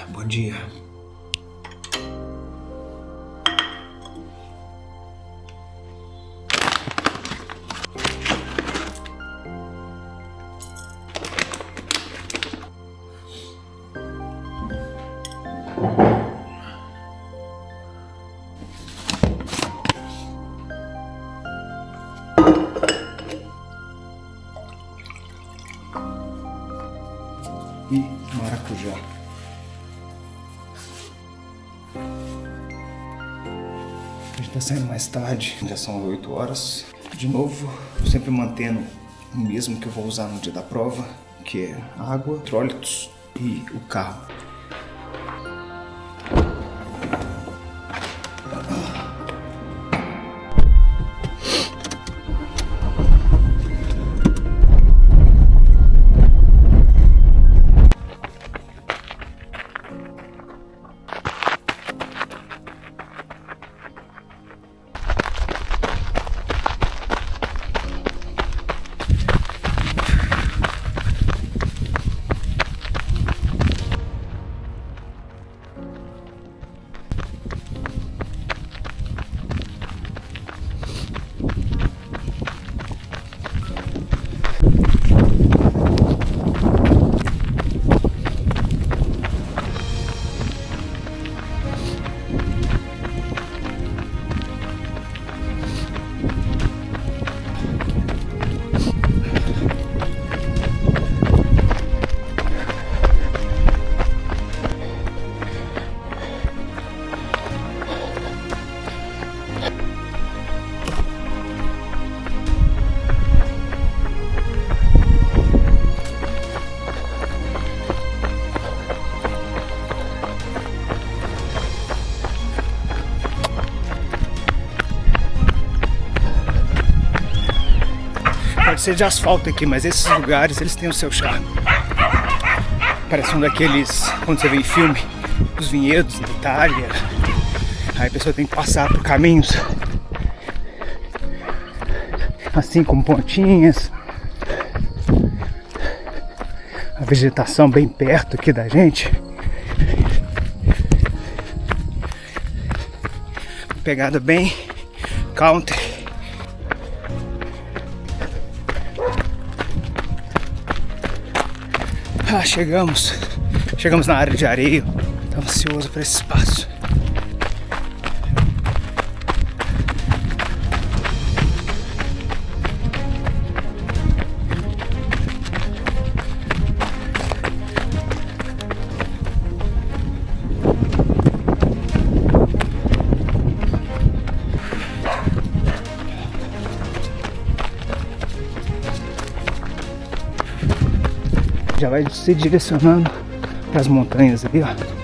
Bom dia. E maracujá. A gente tá saindo mais tarde, já são 8 horas. De novo, sempre mantendo o mesmo que eu vou usar no dia da prova, que é água, eletrólitos e o carro. Pode ser de asfalto aqui, mas esses lugares, eles têm o seu charme. Parece um daqueles, quando você vê em filme, os vinhedos da Itália. Aí a pessoa tem que passar por caminhos assim, com pontinhas. A vegetação bem perto aqui da gente. Pegada bem country. Ah, chegamos na área de areia. Estava ansioso para esse espaço. Já vai se direcionando para as montanhas ali, ó.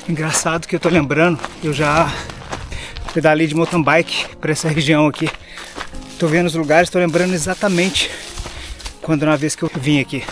Engraçado que eu tô lembrando, eu já pedalei de mountain bike para essa região aqui. Tô vendo os lugares, tô lembrando exatamente quando na vez que eu vim aqui.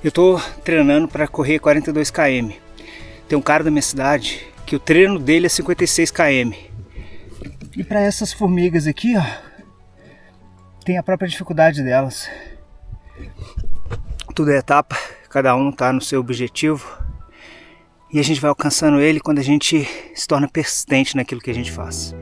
Eu tô treinando para correr 42 km. Tem um cara da minha cidade que o treino dele é 56 km. E para essas formigas aqui, ó, tem a própria dificuldade delas. Tudo é etapa, cada um tá no seu objetivo. E a gente vai alcançando ele quando a gente se torna persistente naquilo que a gente faz.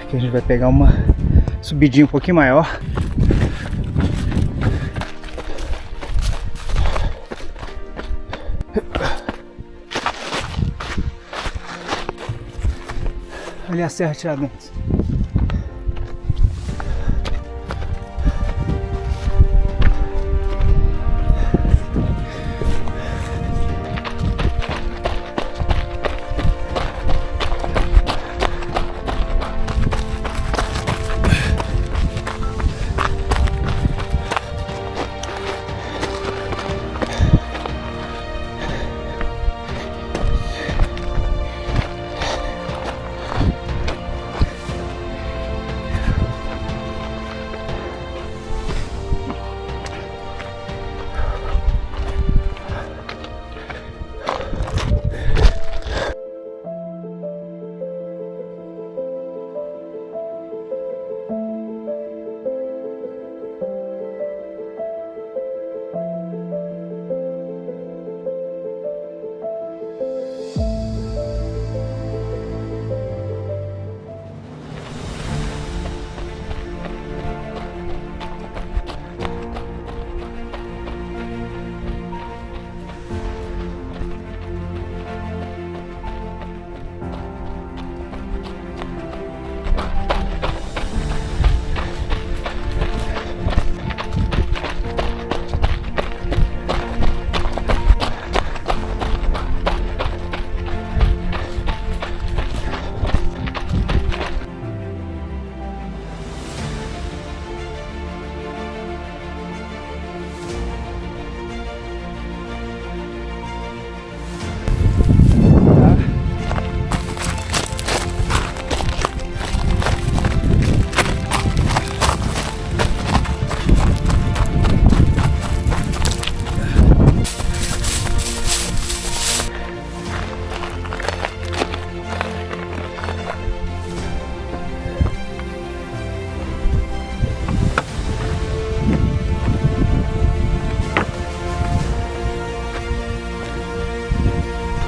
Aqui a gente vai pegar uma subidinha um pouquinho maior. Ali a Serra Tiradentes.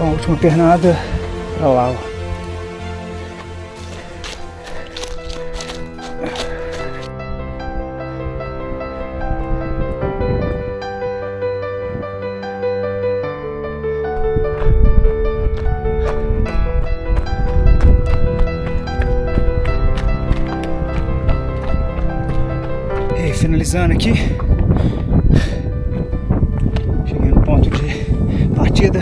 Com a última pernada pra lá, ó. E finalizando aqui, cheguei no ponto de partida.